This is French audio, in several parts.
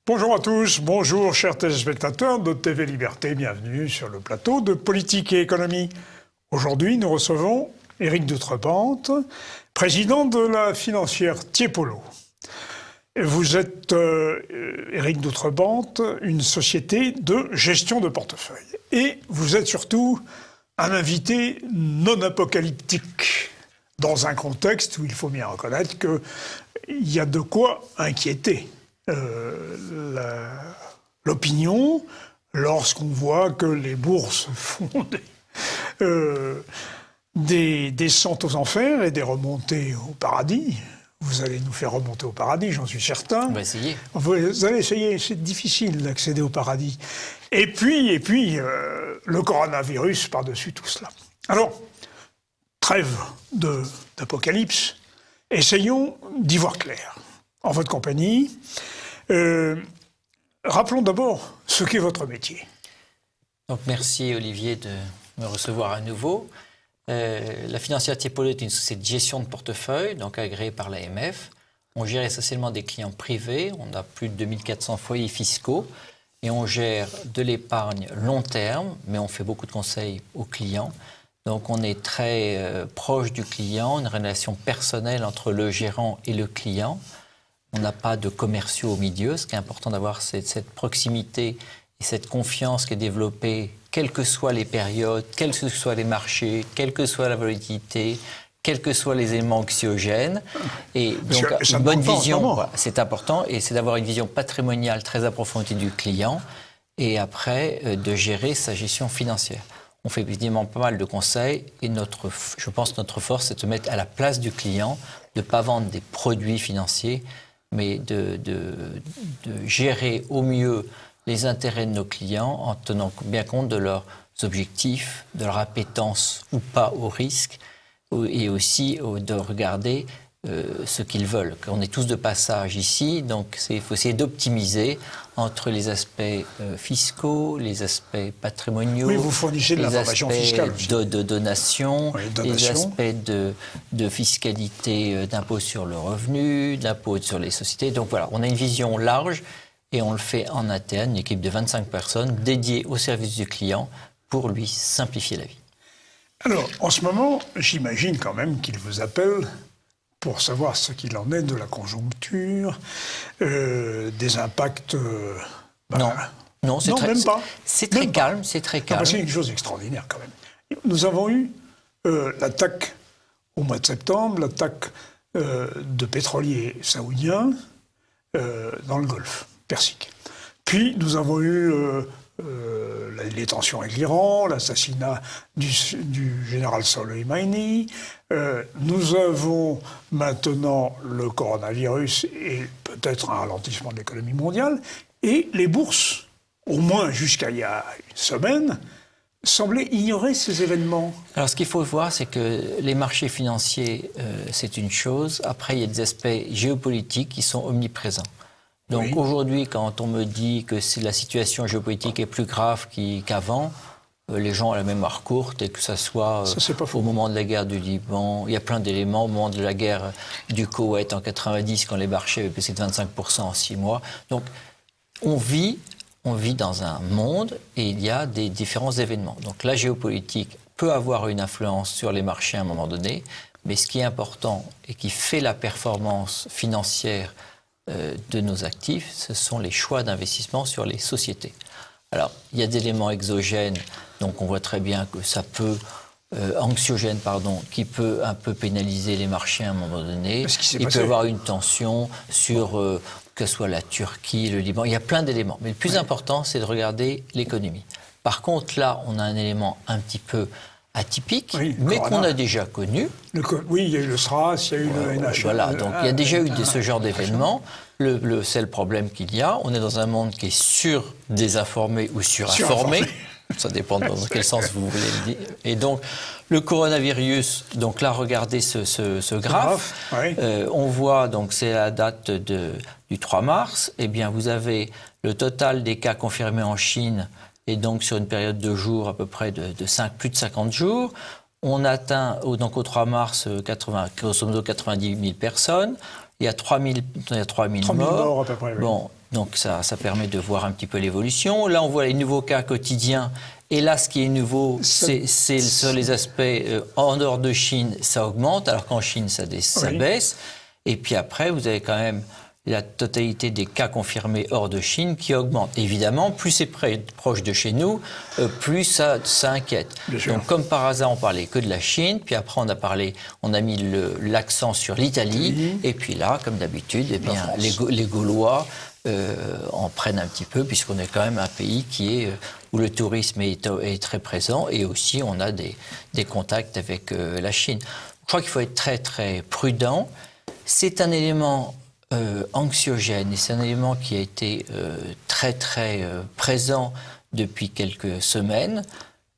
Bonjour à tous, bonjour chers téléspectateurs de TV Liberté, bienvenue sur le plateau de Politique et Économie. Aujourd'hui, nous recevons Éric d'Outrepente, président de la financière Tiepolo. Vous êtes, Éric d'Outrepente, une société de gestion de portefeuille. Et vous êtes surtout un invité non apocalyptique, dans un contexte où il faut bien reconnaître qu'il y a de quoi inquiéter l'opinion lorsqu'on voit que les bourses font des descentes aux enfers et des remontées au paradis. Vous allez nous faire remonter au paradis, j'en suis certain. On va essayer. Vous allez essayer, c'est difficile d'accéder au paradis. Et puis le coronavirus par-dessus tout cela. Alors, trêve d'apocalypse, essayons d'y voir clair. En votre compagnie, rappelons d'abord ce qu'est votre métier. Donc merci Olivier de me recevoir à nouveau. La financière Tiepolo est une société de gestion de portefeuille, donc agréée par l'AMF. On gère essentiellement des clients privés, on a plus de 2400 foyers fiscaux et on gère de l'épargne long terme, mais on fait beaucoup de conseils aux clients. Donc on est très proche du client, une relation personnelle entre le gérant et le client. On n'a pas de commerciaux au milieu. Ce qui est important d'avoir, c'est cette proximité et cette confiance qui est développée, quelles que soient les périodes, quels que soient les marchés, quelle que soit la volatilité, quels que soient les éléments anxiogènes. Et donc, une bonne vision, voilà, c'est important, et c'est d'avoir une vision patrimoniale très approfondie du client, et après, de gérer sa gestion financière. On fait évidemment pas mal de conseils, et je pense que notre force, c'est de se mettre à la place du client, de ne pas vendre des produits financiers, mais de gérer au mieux les intérêts de nos clients en tenant bien compte de leurs objectifs, de leur appétence ou pas au risque, et aussi de regarder ce qu'ils veulent. On est tous de passage ici, donc il faut essayer d'optimiser entre les aspects fiscaux, les aspects patrimoniaux, oui, vous fournissez de l'information fiscale aussi. De donation, oui, les aspects de fiscalité, d'impôt sur le revenu, d'impôt sur les sociétés. Donc voilà, on a une vision large et on le fait en interne, une équipe de 25 personnes dédiée au service du client pour lui simplifier la vie. Alors, en ce moment, j'imagine quand même qu'il vous appelle pour savoir ce qu'il en est de la conjoncture, des impacts... Non, c'est très, c'est très calme, c'est très calme. C'est une chose extraordinaire quand même. Nous avons eu l'attaque au mois de septembre, l'attaque de pétroliers saoudiens dans le Golfe Persique. Puis nous avons eu les tensions avec l'Iran, l'assassinat du général Soleimani. Nous avons maintenant le coronavirus et peut-être un ralentissement de l'économie mondiale. Et les bourses, au moins jusqu'à il y a une semaine, semblaient ignorer ces événements. Alors ce qu'il faut voir, c'est que les marchés financiers, c'est une chose. Après, il y a des aspects géopolitiques qui sont omniprésents. Donc oui. Aujourd'hui, quand on me dit que la situation géopolitique est plus grave qu'avant, les gens ont la mémoire courte, et que ça soit au moment de la guerre du Liban, il y a plein d'éléments, au moment de la guerre du Koweït en 90, quand les marchés avaient baissé de 25% en 6 mois. Donc on vit dans un monde et il y a des différents événements. Donc la géopolitique peut avoir une influence sur les marchés à un moment donné, mais ce qui est important et qui fait la performance financière de nos actifs, ce sont les choix d'investissement sur les sociétés. Alors, il y a des éléments exogènes, donc on voit très bien que ça peut, anxiogène, pardon, qui peut un peu pénaliser les marchés à un moment donné. Il peut y avoir une tension sur, que ce soit la Turquie, le Liban, il y a plein d'éléments. Mais le plus important, c'est de regarder l'économie. Par contre, là, on a un élément un petit peu atypique, mais qu'on a déjà connu. Oui, il y a eu le SRAS, il y a eu le NHA. Voilà, donc il y a déjà eu ce genre d'événements. C'est le problème qu'il y a. On est dans un monde qui est surdésinformé ou surinformé. Ça dépend dans quel sens vous voulez le dire. Et donc, le coronavirus, donc là, regardez ce graphe. On voit, donc c'est la date du 3 mars. Eh bien, vous avez le total des cas confirmés en Chine, et donc sur une période de jours à peu près plus de 50 jours. On atteint, donc au 3 mars, grosso modo 90 000 personnes. Il y a 3 000 morts. À peu près, oui. Bon, Donc ça permet de voir un petit peu l'évolution. Là, on voit les nouveaux cas quotidiens. Et là, ce qui est nouveau, c'est sur les aspects en dehors de Chine, ça augmente, alors qu'en Chine, ça baisse. Et puis après, vous avez quand même la totalité des cas confirmés hors de Chine qui augmente. Évidemment, plus c'est proche de chez nous, plus ça inquiète. Donc, comme par hasard, on parlait que de la Chine, puis après on a mis l'accent sur l'Italie, et puis là, comme d'habitude, eh bien, les Gaulois en prennent un petit peu, puisqu'on est quand même un pays où le tourisme est très présent, et aussi on a des contacts avec la Chine. Je crois qu'il faut être très très prudent. C'est un élément anxiogène, et c'est un élément qui a été très très présent depuis quelques semaines.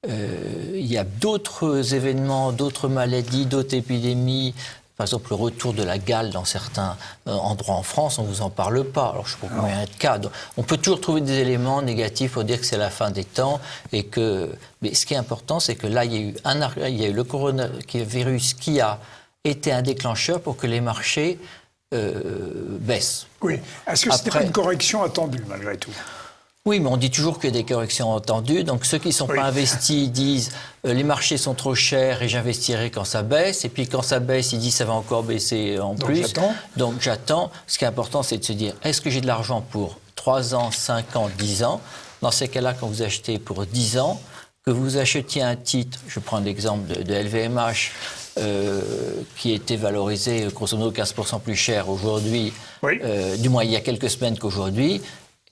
Il y a d'autres événements, d'autres maladies, d'autres épidémies. Par exemple, le retour de la gale dans certains endroits en France, on ne vous en parle pas. Alors, je ne sais pas combien il y a de cas. Donc, on peut toujours trouver des éléments négatifs pour dire que c'est la fin des temps. Mais ce qui est important, c'est que là, il y a eu le coronavirus qui a été un déclencheur pour que les marchés baissent. Oui. Est-ce que ce n'est pas une correction attendue, malgré tout ? Oui, mais on dit toujours qu'il y a des corrections attendues. Donc, ceux qui ne sont pas investis disent les marchés sont trop chers et j'investirai quand ça baisse. Et puis, quand ça baisse, ils disent ça va encore baisser en plus. Donc, j'attends. Ce qui est important, c'est de se dire est-ce que j'ai de l'argent pour 3 ans, 5 ans, 10 ans ? Dans ces cas-là, quand vous achetez pour 10 ans, que vous achetiez un titre, je prends l'exemple de LVMH, qui était valorisé grosso modo 15% plus cher aujourd'hui, du moins il y a quelques semaines qu'aujourd'hui.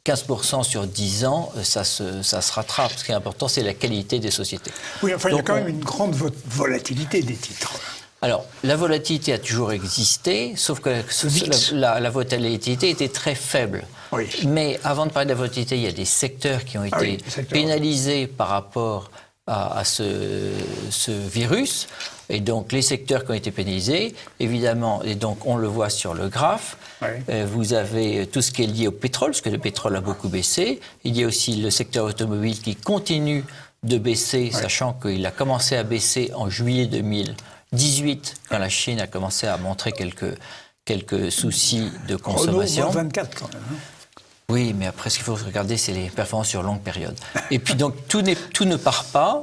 15% sur 10 ans, ça se rattrape. Ce qui est important, c'est la qualité des sociétés. Oui, enfin, donc, il y a quand même une grande volatilité des titres. Alors, la volatilité a toujours existé, sauf que la volatilité était très faible. Oui. Mais avant de parler de la volatilité, il y a des secteurs qui ont été pénalisés par rapport à ce virus. Et donc, les secteurs qui ont été pénalisés, évidemment, et donc on le voit sur le graphe, vous avez tout ce qui est lié au pétrole, parce que le pétrole a beaucoup baissé. Il y a aussi le secteur automobile qui continue de baisser, sachant qu'il a commencé à baisser en juillet 2018, quand la Chine a commencé à montrer quelques soucis de consommation. Renault, 24 quand même. Oui, mais après, ce qu'il faut regarder, c'est les performances sur longue période. Et puis, donc, tout ne part pas,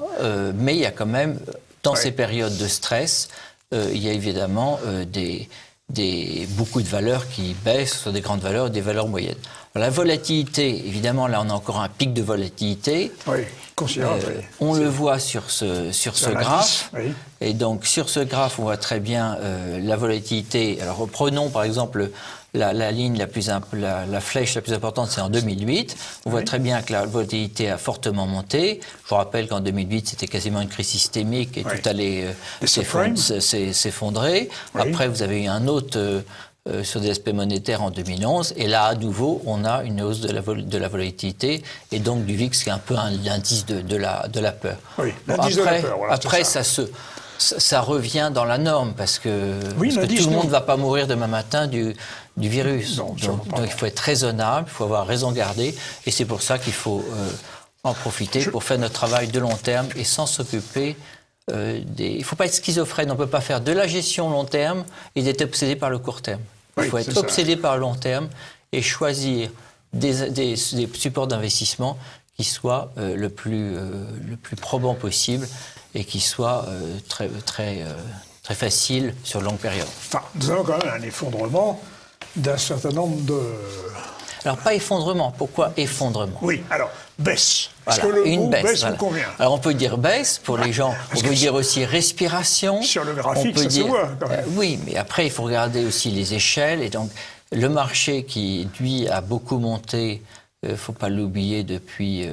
mais il y a quand même, dans ces périodes de stress, il y a évidemment beaucoup de valeurs qui baissent sur des grandes valeurs et des valeurs moyennes. Alors, la volatilité, évidemment, là, on a encore un pic de volatilité. Oui, considérable. On le voit sur ce graphe. Oui. Et donc, sur ce graphe, on voit très bien la volatilité. Alors, reprenons, par exemple, la ligne la flèche la plus importante, c'est en 2008. On voit très bien que la volatilité a fortement monté. Je vous rappelle qu'en 2008, c'était quasiment une crise systémique et tout allait s'effondrer. Après, vous avez eu un autre sur des aspects monétaires en 2011. Et là, à nouveau, on a une hausse de la volatilité et donc du VIX, qui est un peu l'indice de la peur. Oui, l'indice de la peur. Voilà, après, ça revient dans la norme parce que tout le monde ne va pas mourir demain matin du virus. Donc il faut être raisonnable, il faut avoir raison gardée. Et c'est pour ça qu'il faut en profiter pour faire notre travail de long terme et sans s'occuper il ne faut pas être schizophrène. On ne peut pas faire de la gestion long terme et d'être obsédé par le court terme. Il faut être obsédé par le long terme et choisir des supports d'investissement qui soient le plus probants possible et qui soient très faciles sur longue période. Enfin, nous avons quand même un effondrement d'un certain nombre de... Alors, pas effondrement. Pourquoi effondrement ? Oui, alors, baisse. Voilà, Est-ce que le mot baisse voilà. vous convient ? Alors, on peut dire baisse pour les gens. On peut dire aussi respiration. Sur le graphique, ça se voit quand même. Oui, mais après, il faut regarder aussi les échelles. Et donc, le marché qui, lui, a beaucoup monté, il ne faut pas l'oublier depuis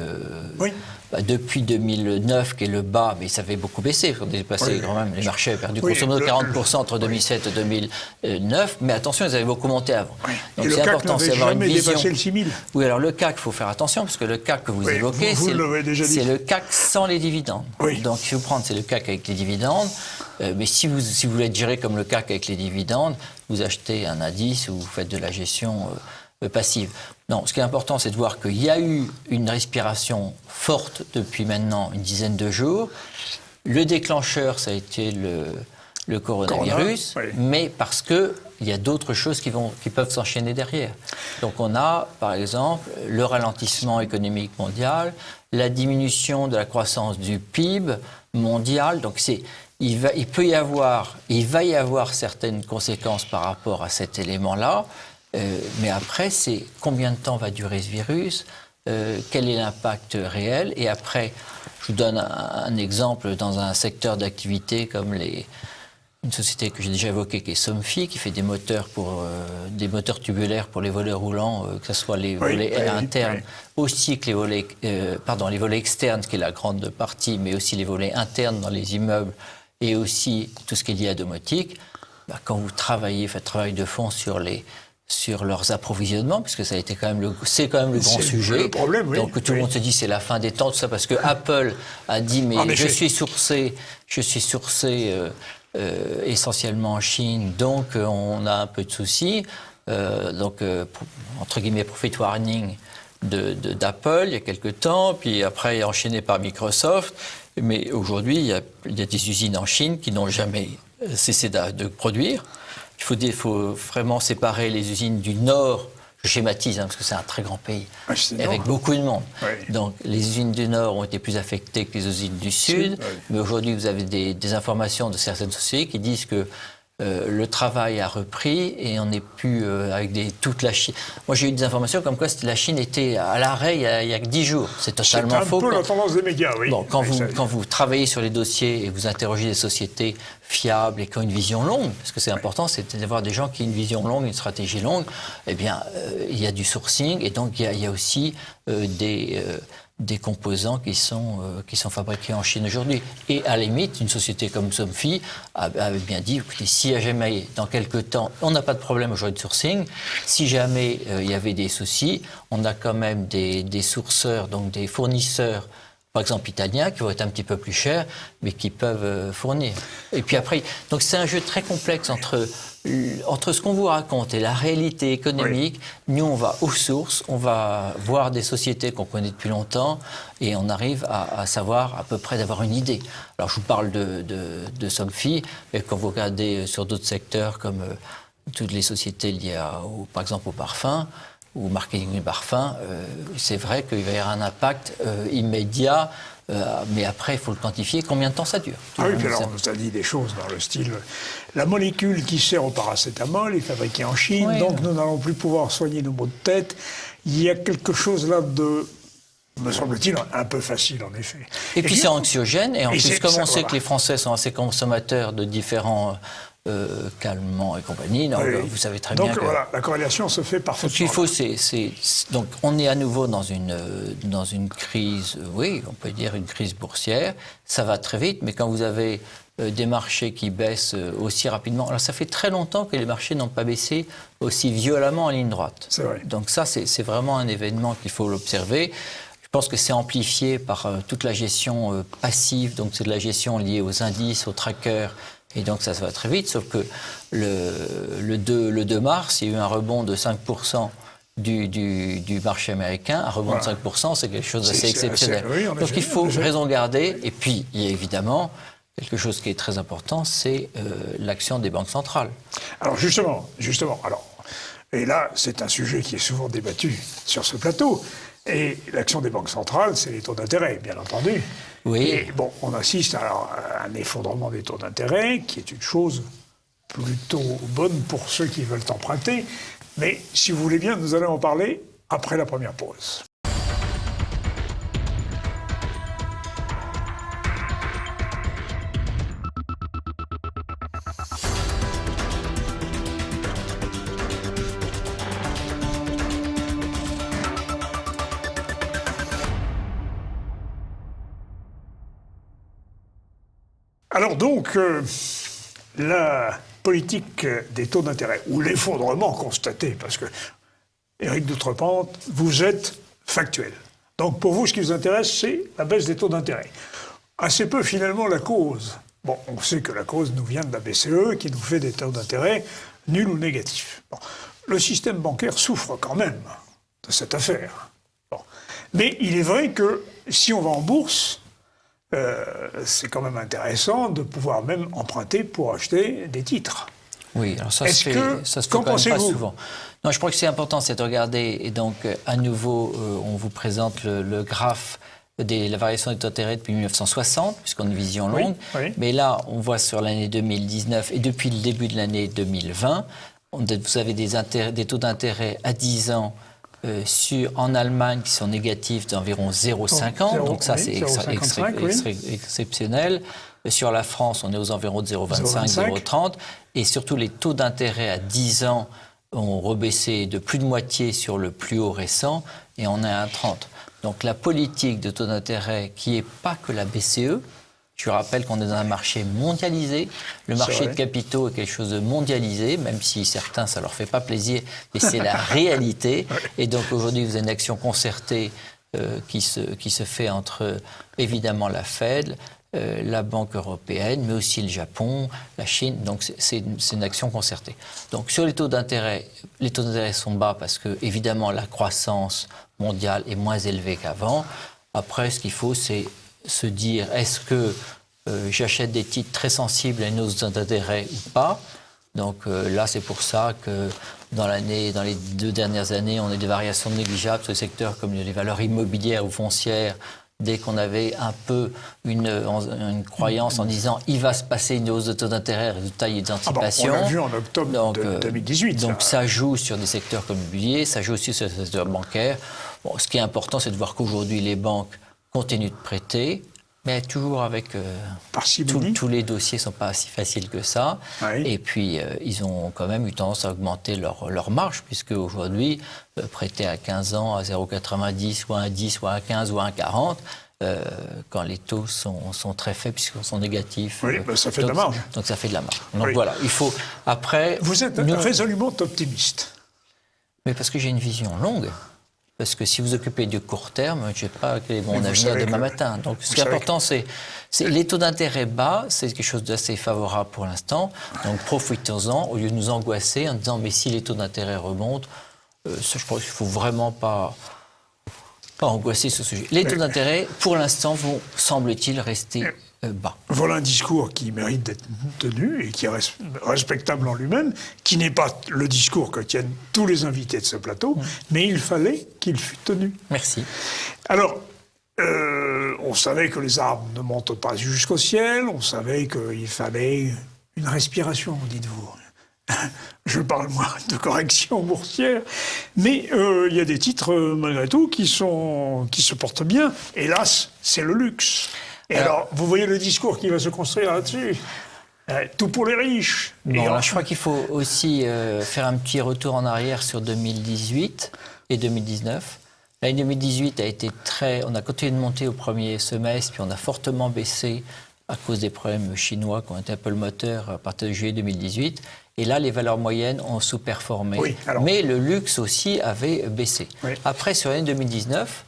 2009, qui est le bas, mais ça avait beaucoup baissé. On est passé quand même, les marchés avaient perdu grosso modo 40% entre 2007 et 2009, mais attention, ils avaient beaucoup monté avant. Donc c'est important, c'est avoir une vision. Dépassé le 6000. Oui, alors le CAC, il faut faire attention, parce que le CAC que vous évoquez, c'est le CAC sans les dividendes. Donc si vous prenez, c'est le CAC avec les dividendes, mais si vous voulez être géré comme le CAC avec les dividendes, vous achetez un indice ou vous faites de la gestion passive. Non, ce qui est important, c'est de voir qu'il y a eu une respiration forte depuis maintenant une dizaine de jours. Le déclencheur, ça a été le coronavirus, Corona, oui. mais parce qu'il y a d'autres choses qui peuvent s'enchaîner derrière. Donc on a, par exemple, le ralentissement économique mondial, la diminution de la croissance du PIB mondial. Donc il va y avoir certaines conséquences par rapport à cet élément-là, mais après, c'est combien de temps va durer ce virus, quel est l'impact réel, et après, je vous donne un exemple dans un secteur d'activité comme une société que j'ai déjà évoquée qui est Somfy, qui fait des moteurs tubulaires pour les volets roulants, que ce soit les volets internes, aussi que les volets externes, qui est la grande partie, mais aussi les volets internes dans les immeubles et aussi tout ce qui est lié à domotique. Quand vous faites travail de fond sur leurs approvisionnements, puisque ça a été c'est quand même le grand sujet. Le problème, oui. Donc tout le monde se dit c'est la fin des temps, tout ça, parce que Apple a dit mais je suis sourcé essentiellement en Chine, donc on a un peu de soucis. Entre guillemets, profit warning d'Apple il y a quelques temps, puis après enchaîné par Microsoft. Mais aujourd'hui, il y a des usines en Chine qui n'ont jamais cessé de produire. Il faut vraiment séparer les usines du Nord. Je schématise, parce que c'est un très grand pays, avec beaucoup de monde. Oui. Donc, les usines du Nord ont été plus affectées que les usines du Sud. Oui. Mais aujourd'hui, vous avez des informations de certaines sociétés qui disent que le travail a repris et on n'est plus avec toute la Chine. Moi, j'ai eu des informations comme quoi la Chine était à l'arrêt il y a que 10 jours. C'est totalement faux. C'est un peu la tendance des médias, oui. Bon, quand vous travaillez sur les dossiers et vous interrogez des sociétés fiables et qui ont une vision longue, parce que c'est important, c'est d'avoir des gens qui ont une vision longue, une stratégie longue, eh bien, il y a du sourcing et donc il y a aussi des composants qui sont fabriqués en Chine aujourd'hui. Et à la limite, une société comme Somfy avait bien dit, écoutez, si jamais, dans quelques temps, on n'a pas de problème aujourd'hui de sourcing, si jamais il y avait des soucis, on a quand même des sourceurs, donc des fournisseurs, par exemple italiens, qui vont être un petit peu plus chers, mais qui peuvent fournir. Et puis après, donc c'est un jeu très complexe entre ce qu'on vous raconte et la réalité économique. Oui. Nous, on va aux sources, on va voir des sociétés qu'on connaît depuis longtemps et on arrive à savoir à peu près d'avoir une idée. Alors, je vous parle de Somfy, mais quand vous regardez sur d'autres secteurs comme toutes les sociétés liées, par exemple, au parfum, ou marketing du parfum, c'est vrai qu'il va y avoir un impact immédiat, mais après, il faut le quantifier. Combien de temps ça dure? Ah oui, puis alors, on nous a dit des choses dans le style la molécule qui sert au paracétamol est fabriquée en Chine, oui, donc nous n'allons plus pouvoir soigner nos maux de tête. Il y a quelque chose là de, me semble-t-il, un peu facile, en effet. Et puis c'est anxiogène, et en plus, comme on sait que les Français sont assez consommateurs de différents calmants et compagnie. Donc, oui. Vous savez très bien que... Donc voilà, la corrélation se fait parfaitement. Donc on est à nouveau dans une crise, oui, on peut dire une crise boursière. Ça va très vite, mais quand vous avez des marchés qui baissent aussi rapidement... Alors ça fait très longtemps que les marchés n'ont pas baissé aussi violemment en ligne droite. C'est vrai. Donc ça, c'est vraiment un événement qu'il faut l'observer. Je pense que c'est amplifié par toute la gestion passive, donc c'est de la gestion liée aux indices, aux trackers. Et donc ça va très vite, sauf que le 2 mars, il y a eu un rebond de 5% du marché américain. Un rebond de 5%, c'est quelque chose d'assez exceptionnel. Oui, donc il faut raison garder. Et puis, il y a évidemment quelque chose qui est très important, c'est l'action des banques centrales. Alors justement, alors, et là, c'est un sujet qui est souvent débattu sur ce plateau. Et l'action des banques centrales, c'est les taux d'intérêt, bien entendu. Oui. Et bon, on assiste à un effondrement des taux d'intérêt, qui est une chose plutôt bonne pour ceux qui veulent emprunter. Mais si vous voulez bien, nous allons en parler après la première pause. Alors donc, la politique des taux d'intérêt, ou l'effondrement constaté, parce que, Éric d'Outrepente, vous êtes factuel. Donc pour vous, ce qui vous intéresse, c'est la baisse des taux d'intérêt. Assez peu, finalement, la cause. Bon, on sait que la cause nous vient de la BCE, qui nous fait des taux d'intérêt nuls ou négatifs. Bon. Le système bancaire souffre quand même de cette affaire. Bon. Mais il est vrai que si on va en bourse, c'est quand même intéressant de pouvoir même emprunter pour acheter des titres. Oui, alors ça se fait qu'en quand même pas pensez-vous? souvent. Non, je crois que c'est important, c'est de regarder, et donc à nouveau, on vous présente le graphe de la variation des taux d'intérêt depuis 1960, puisqu'on a une vision longue. Oui. Mais là, on voit sur l'année 2019 et depuis le début de l'année 2020, vous avez des taux d'intérêt à 10 ans en Allemagne qui sont négatifs d'environ 0,50, donc ça c'est exceptionnel. Sur la France, on est aux environs de 0,25, 0,30, et surtout les taux d'intérêt à 10 ans ont rebaissé de plus de moitié sur le plus haut récent, et on est à 1,30. Donc la politique de taux d'intérêt qui n'est pas que la BCE, je rappelle qu'on est dans un marché mondialisé. Le marché de capitaux est quelque chose de mondialisé, même si certains, ça ne leur fait pas plaisir, mais c'est la réalité. Et donc aujourd'hui, vous avez une action concertée qui se fait entre, évidemment, la Fed, la Banque européenne, mais aussi le Japon, la Chine. Donc c'est une action concertée. Donc sur les taux d'intérêt sont bas parce que, évidemment, la croissance mondiale est moins élevée qu'avant. Après, ce qu'il faut, c'est se dire, est-ce que j'achète des titres très sensibles à une hausse d'intérêt ou pas? Donc là, c'est pour ça que dans les 2 dernières années, on a des variations négligeables sur des secteurs comme les valeurs immobilières ou foncières. Dès qu'on avait un peu une croyance en disant il va se passer une hausse de taux d'intérêt, résultat, il y a des anticipations. On l'a vu en octobre 2018. Donc ça joue sur des secteurs comme l'immobilier, ça joue aussi sur le secteur bancaire. Bon, ce qui est important, c'est de voir qu'aujourd'hui, les banques continuent de prêter, mais toujours avec... tous les dossiers ne sont pas si faciles que ça. Oui. Et puis, ils ont quand même eu tendance à augmenter leur marge, puisque aujourd'hui, prêter à 15 ans à 0,90, ou à 1,10, ou à 1,15, ou à 1,40, quand les taux sont très faibles, puisqu'ils sont négatifs. Oui, ça fait de la marge. Donc ça fait de la marge. Donc voilà, il faut... Après... Vous êtes résolument optimiste. Mais parce que j'ai une vision longue. Parce que si vous occupez du court terme, je ne sais pas quel est mon avenir demain matin. Donc ce qui est important, c'est les taux d'intérêt bas, c'est quelque chose d'assez favorable pour l'instant. Donc profitons-en au lieu de nous angoisser en disant mais si les taux d'intérêt remontent, je pense qu'il ne faut vraiment pas angoisser ce sujet. Les taux d'intérêt, pour l'instant, vont, semble-t-il, rester bas. Voilà un discours qui mérite d'être tenu et qui est respectable en lui-même, qui n'est pas le discours que tiennent tous les invités de ce plateau, mais il fallait qu'il fût tenu. Merci. Alors, on savait que les arbres ne montent pas jusqu'au ciel, on savait qu'il fallait une respiration, dites-vous. Je parle, moi, de correction boursière, mais il y a des titres, malgré tout, qui se portent bien. Hélas, c'est le luxe. Et alors, vous voyez le discours qui va se construire là-dessus. Tout pour les riches. Bon, alors, je crois qu'il faut aussi faire un petit retour en arrière sur 2018 et 2019. L'année 2018 a été on a continué de monter au premier semestre, puis on a fortement baissé à cause des problèmes chinois qui ont été un peu le moteur à partir de juillet 2018. Et là, les valeurs moyennes ont sous-performé. Oui, mais le luxe aussi avait baissé. Oui. Après, sur l'année 2019,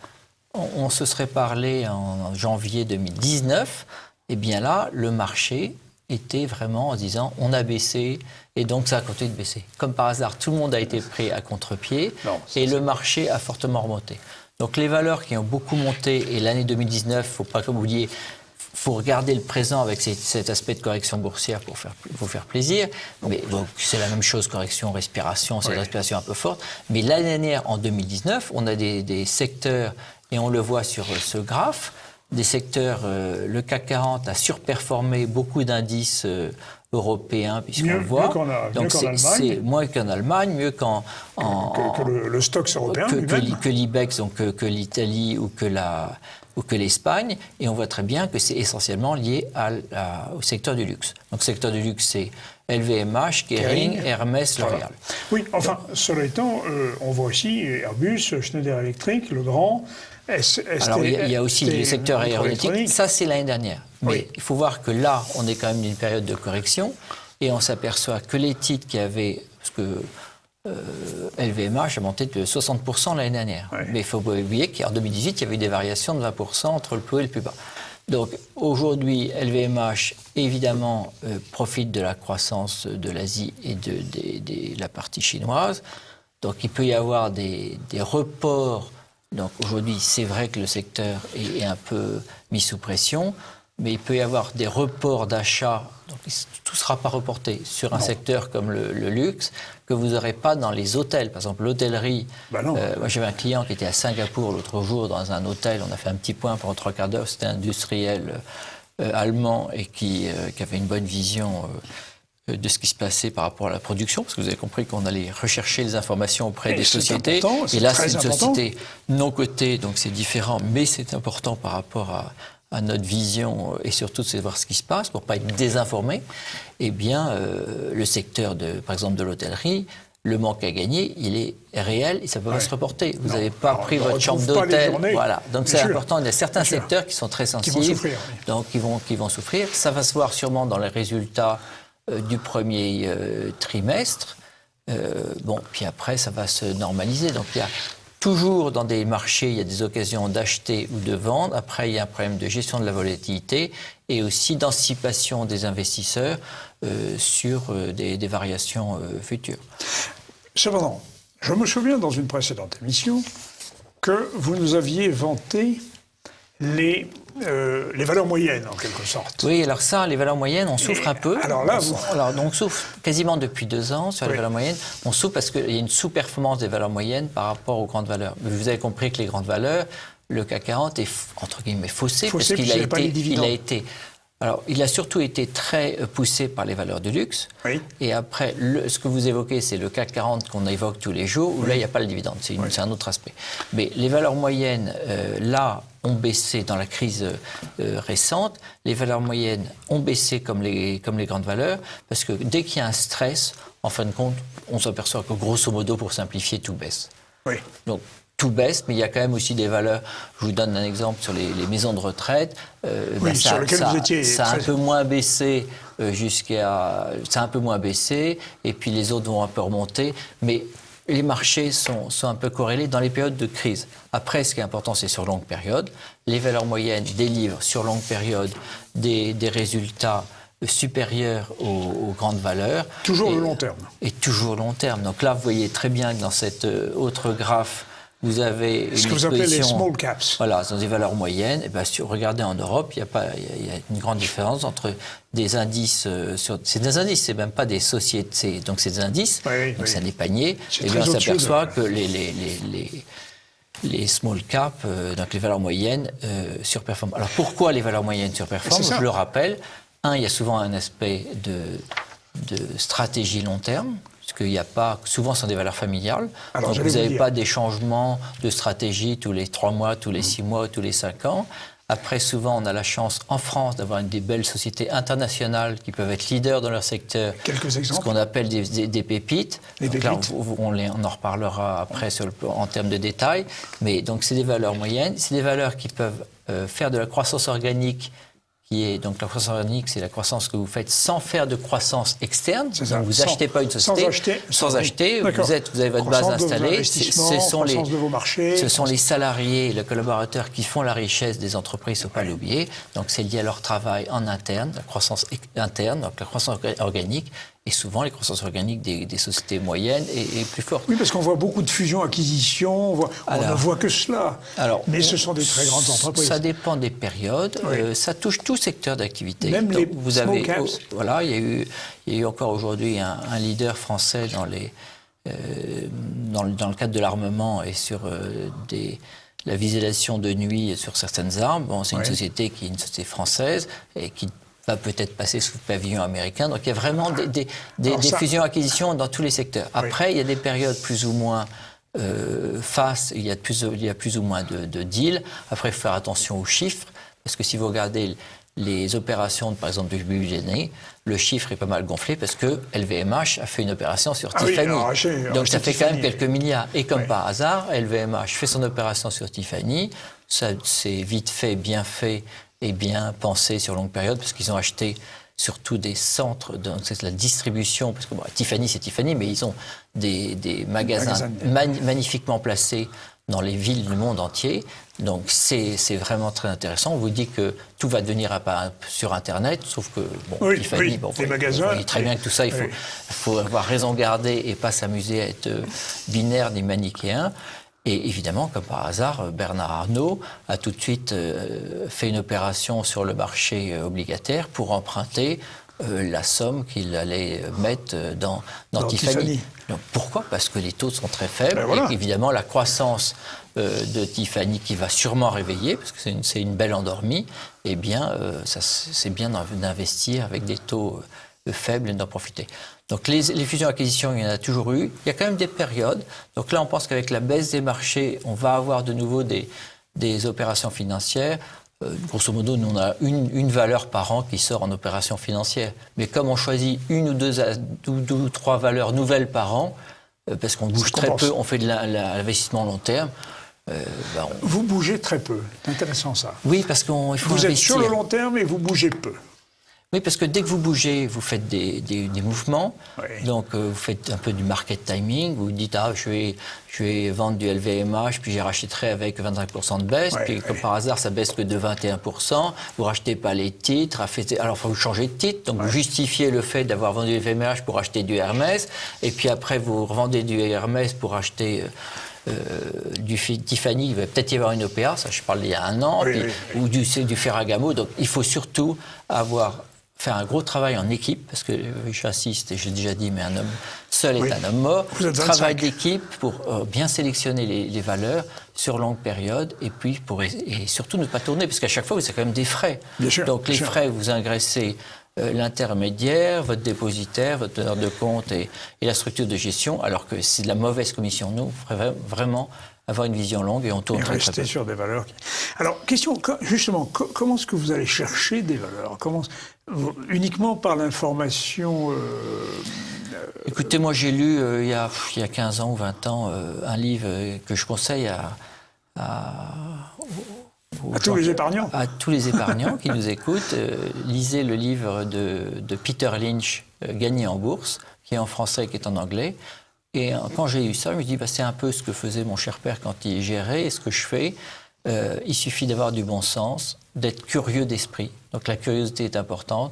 on se serait parlé en janvier 2019, et bien là, le marché était vraiment en disant on a baissé et donc ça a continué de baisser. Comme par hasard, tout le monde a été pris à contre-pied et le marché a fortement remonté. Donc les valeurs qui ont beaucoup monté, et l'année 2019, il ne faut pas que vous oubliez, il faut regarder le présent avec cet aspect de correction boursière pour vous faire plaisir. Mais donc, c'est la même chose, correction, respiration, c'est une respiration un peu forte. Mais l'année dernière, en 2019, on a des secteurs, et on le voit sur ce graphe, des secteurs, le CAC 40 a surperformé beaucoup d'indices européens, puisqu'on le voit. Donc c'est moins qu'en Allemagne, mieux que le Stoxx européen que l'IBEX, donc que l'Italie ou que l'Espagne, et on voit très bien que c'est essentiellement lié au secteur du luxe. Donc le secteur du luxe, c'est LVMH, Kering, Hermès, L'Oréal. Oui, enfin, cela étant, on voit aussi Airbus, Schneider Electric, Legrand, alors, il y a aussi le secteur aéronautique. Ça, c'est l'année dernière. Mais il faut voir que là, on est quand même dans une période de correction, et on s'aperçoit que les titres qui avaient... Parce que LVMH a monté de 60% l'année dernière. Oui. Mais il faut pas oublier qu'en 2018, il y avait eu des variations de 20% entre le plus haut et le plus bas. Donc aujourd'hui, LVMH, évidemment, profite de la croissance de l'Asie et de la partie chinoise. Donc il peut y avoir des reports Donc aujourd'hui, c'est vrai que le secteur est un peu mis sous pression, mais il peut y avoir des reports d'achat. Donc tout ne sera pas reporté sur un secteur comme le luxe que vous n'aurez pas dans les hôtels. Par exemple, l'hôtellerie. Moi, j'avais un client qui était à Singapour l'autre jour dans un hôtel. On a fait un petit point pendant 3/4 d'heure. C'était un industriel allemand et qui avait une bonne vision de ce qui se passait par rapport à la production, parce que vous avez compris qu'on allait rechercher les informations auprès des sociétés. Et là, c'est une société non cotée, donc c'est différent, mais c'est important par rapport à notre vision et surtout de savoir ce qui se passe pour ne pas être désinformé. Eh bien, le secteur, par exemple, de l'hôtellerie, le manque à gagner, il est réel et ça ne peut pas se reporter. Vous n'avez pas pris votre chambre d'hôtel. Voilà. Donc c'est important. Il y a certains secteurs qui sont très sensibles, qui vont souffrir, donc qui vont souffrir. Ça va se voir sûrement dans les résultats du premier trimestre. Puis après, ça va se normaliser. Donc il y a toujours dans des marchés, il y a des occasions d'acheter ou de vendre. Après, il y a un problème de gestion de la volatilité et aussi d'anticipation des investisseurs sur des variations futures. Cependant, je me souviens dans une précédente émission que vous nous aviez vanté les valeurs moyennes, en quelque sorte. Oui, alors ça, les valeurs moyennes, on souffre un peu. Alors là, on souffre quasiment depuis 2 ans sur les valeurs moyennes. On souffre parce qu'il y a une sous-performance des valeurs moyennes par rapport aux grandes valeurs. Vous avez compris que les grandes valeurs, le CAC 40 est, entre guillemets, faussé parce qu'il il a surtout été très poussé par les valeurs du luxe. Oui. Et après, ce que vous évoquez, c'est le CAC 40 qu'on évoque tous les jours, où là, il n'y a pas le dividende. C'est un autre aspect. Mais les valeurs moyennes, là, ont baissé dans la crise récente. Les valeurs moyennes ont baissé comme les grandes valeurs, parce que dès qu'il y a un stress, en fin de compte, on s'aperçoit que, grosso modo, pour simplifier, tout baisse. Oui. Donc, tout baisse, mais il y a quand même aussi des valeurs. Je vous donne un exemple sur les maisons de retraite. Sur lequel vous étiez. Ça a un peu moins baissé ça a un peu moins baissé, et puis les autres vont un peu remonter. Mais les marchés sont un peu corrélés dans les périodes de crise. Après, ce qui est important, c'est sur longue période. Les valeurs moyennes délivrent sur longue période des résultats supérieurs aux grandes valeurs. Toujours le long terme. Et toujours long terme. Donc là, vous voyez très bien que dans cet autre graphe, vous avez ce que vous appelez les small caps. Voilà, dans des valeurs moyennes. Et regardez en Europe, il y a une grande différence entre des indices. C'est des indices, c'est même pas des sociétés. Donc c'est des indices. Donc c'est des paniers. Et bien on s'aperçoit que les small caps, donc les valeurs moyennes, surperforment. Alors pourquoi les valeurs moyennes surperforment? Je le rappelle. Il y a souvent un aspect de stratégie long terme. Parce qu'il n'y a pas... Souvent, ce sont des valeurs familiales. Alors, donc, vous n'avez pas des changements de stratégie tous les 3 mois, tous les 6 mois, tous les 5 ans. Après, souvent, on a la chance, en France, d'avoir des belles sociétés internationales qui peuvent être leaders dans leur secteur. Quelques exemples. Ce qu'on appelle des pépites. Les pépites. Là, on en reparlera après en termes de détails. Mais donc, c'est des valeurs moyennes. C'est des valeurs qui peuvent faire de la croissance organique. Donc la croissance organique, c'est la croissance que vous faites sans faire de croissance externe. Donc vous n'achetez pas une société. Sans acheter. Vous avez votre base installée. Ce sont les salariés, les collaborateurs qui font la richesse des entreprises, il ne faut pas l'oublier. Donc c'est lié à leur travail en interne, la croissance interne, donc la croissance organique. Et souvent, les croissances organiques des sociétés moyennes est plus forte. Oui, parce qu'on voit beaucoup de fusions-acquisitions, on ne voit que cela. Mais ce sont des très grandes entreprises. Ça dépend des périodes, ça touche tout secteur d'activité. Même donc, les small caps. Il y a eu encore aujourd'hui un leader français dans le cadre de l'armement et sur la vigilation de nuit sur certaines armes. C'est une société qui est une société française et qui va peut-être passer sous le pavillon américain. Donc il y a vraiment des fusions-acquisitions dans tous les secteurs. Après, il y a des périodes plus ou moins il y a plus ou moins de deals. Après, il faut faire attention aux chiffres, parce que si vous regardez les opérations, par exemple, du début d'année, le chiffre est pas mal gonflé parce que LVMH a fait une opération sur Tiffany. Donc ça fait quand même quelques milliards. Et comme par hasard, LVMH fait son opération sur Tiffany. Ça, c'est vite fait, bien fait et bien pensé sur longue période, parce qu'ils ont acheté surtout des centres, c'est la distribution, parce que Tiffany, c'est Tiffany, mais ils ont des magasins magnifiquement placés dans les villes du monde entier. Donc c'est vraiment très intéressant. On vous dit que tout va devenir sur Internet, sauf que Tiffany, les magasins, vous voyez très bien que tout ça, il faut avoir raison garder et pas s'amuser à être binaire ni manichéen. Et évidemment, comme par hasard, Bernard Arnault a tout de suite fait une opération sur le marché obligataire pour emprunter la somme qu'il allait mettre dans Tiffany. Donc, pourquoi? Parce que les taux sont très faibles. Ben voilà. Et évidemment, la croissance de Tiffany, qui va sûrement réveiller, parce que c'est une belle endormie, eh bien, c'est bien d'investir avec des taux faibles et d'en profiter. Donc les fusions-acquisitions, il y en a toujours eu. Il y a quand même des périodes. Donc là, on pense qu'avec la baisse des marchés, on va avoir de nouveau des opérations financières. Grosso modo, nous, on a une valeur par an qui sort en opération financière. Mais comme on choisit une ou deux ou trois valeurs nouvelles par an, parce qu'on bouge très peu, on fait de l'investissement long terme. Vous bougez très peu. C'est intéressant ça. Oui, parce qu'il faut investir. Vous êtes sur le long terme et vous bougez peu. Oui, parce que dès que vous bougez, vous faites des mouvements. Oui. Donc, vous faites un peu du market timing. Vous dites, je vais vendre du LVMH, puis j'y rachèterai avec 25% de baisse. Oui, puis, comme par hasard, ça baisse que de 21%. Vous rachetez pas les titres. Alors, il faut changer de titre. Donc, vous justifiez le fait d'avoir vendu du LVMH pour acheter du Hermès. Et puis après, vous revendez du Hermès pour acheter du Tiffany. Il va peut-être y avoir une OPA, ça je parle d'il y a un an, ou du Ferragamo. Donc, il faut surtout faire un gros travail en équipe, parce que j'assiste, et j'ai déjà dit, mais un homme seul est un homme mort. Travail d'équipe pour bien sélectionner les valeurs sur longue période, et puis et surtout ne pas tourner, parce qu'à chaque fois, vous avez quand même des frais. Bien sûr, donc les frais, vous engraissez l'intermédiaire, votre dépositaire, votre teneur de compte et la structure de gestion, alors que c'est de la mauvaise commission. Nous, il faudrait vraiment avoir une vision longue et on tourne très rester peu. sur des valeurs. Alors, question, justement, comment est-ce que vous allez chercher des valeurs? Uniquement par l'information Écoutez, moi j'ai lu il y a 15 ans ou 20 ans un livre que je conseille à tous les épargnants. À tous les épargnants qui nous écoutent. Lisez le livre de Peter Lynch, Gagner en bourse, qui est en français et qui est en anglais. Et quand j'ai eu ça, je me dis, c'est un peu ce que faisait mon cher père quand il gérait, et ce que je fais. Il suffit d'avoir du bon sens, d'être curieux d'esprit. Donc la curiosité est importante.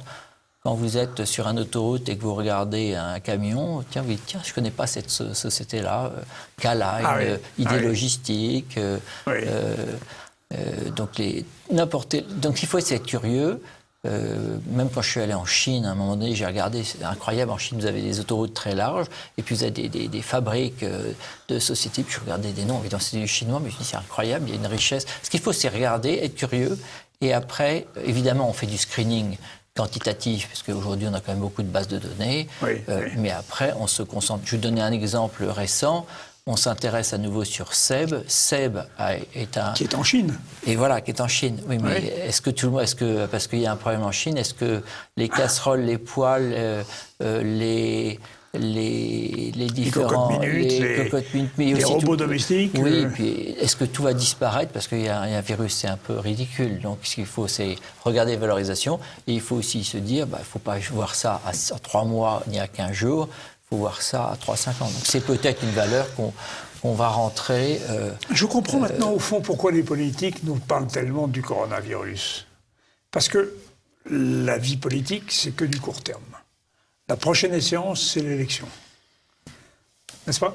Quand vous êtes sur une autoroute et que vous regardez un camion, tiens, je ne connais pas cette société-là, Caline, Idée Logistique. Donc il faut être curieux. Même quand je suis allé en Chine, à un moment donné, j'ai regardé, c'est incroyable, en Chine, vous avez des autoroutes très larges, et puis vous avez des fabriques de sociétés, puis je regardais des noms, évidemment, c'est du chinois, mais je me dis, c'est incroyable, il y a une richesse. Ce qu'il faut, c'est regarder, être curieux, et après, évidemment, on fait du screening quantitatif, parce qu'aujourd'hui, on a quand même beaucoup de bases de données, mais après, on se concentre. Je vais vous donner un exemple récent. On s'intéresse à nouveau sur SEB. SEB est un... Qui est en Chine. Et voilà, qui est en Chine. Oui, mais est-ce que parce qu'il y a un problème en Chine, est-ce que les casseroles, les poêles, les différents... Les cocottes minutes, les robots domestiques. Oui, puis est-ce que tout va disparaître parce qu'il y a un virus, c'est un peu ridicule. Donc ce qu'il faut, c'est regarder les valorisations. Et il faut aussi se dire, il ne faut pas voir ça à 3 mois ni à 15 jours. Il faut voir ça à 3-5 ans. Donc c'est peut-être une valeur qu'on va rentrer... Je comprends maintenant, au fond, pourquoi les politiques nous parlent tellement du coronavirus. Parce que la vie politique, c'est que du court terme. La prochaine échéance, c'est l'élection. N'est-ce pas?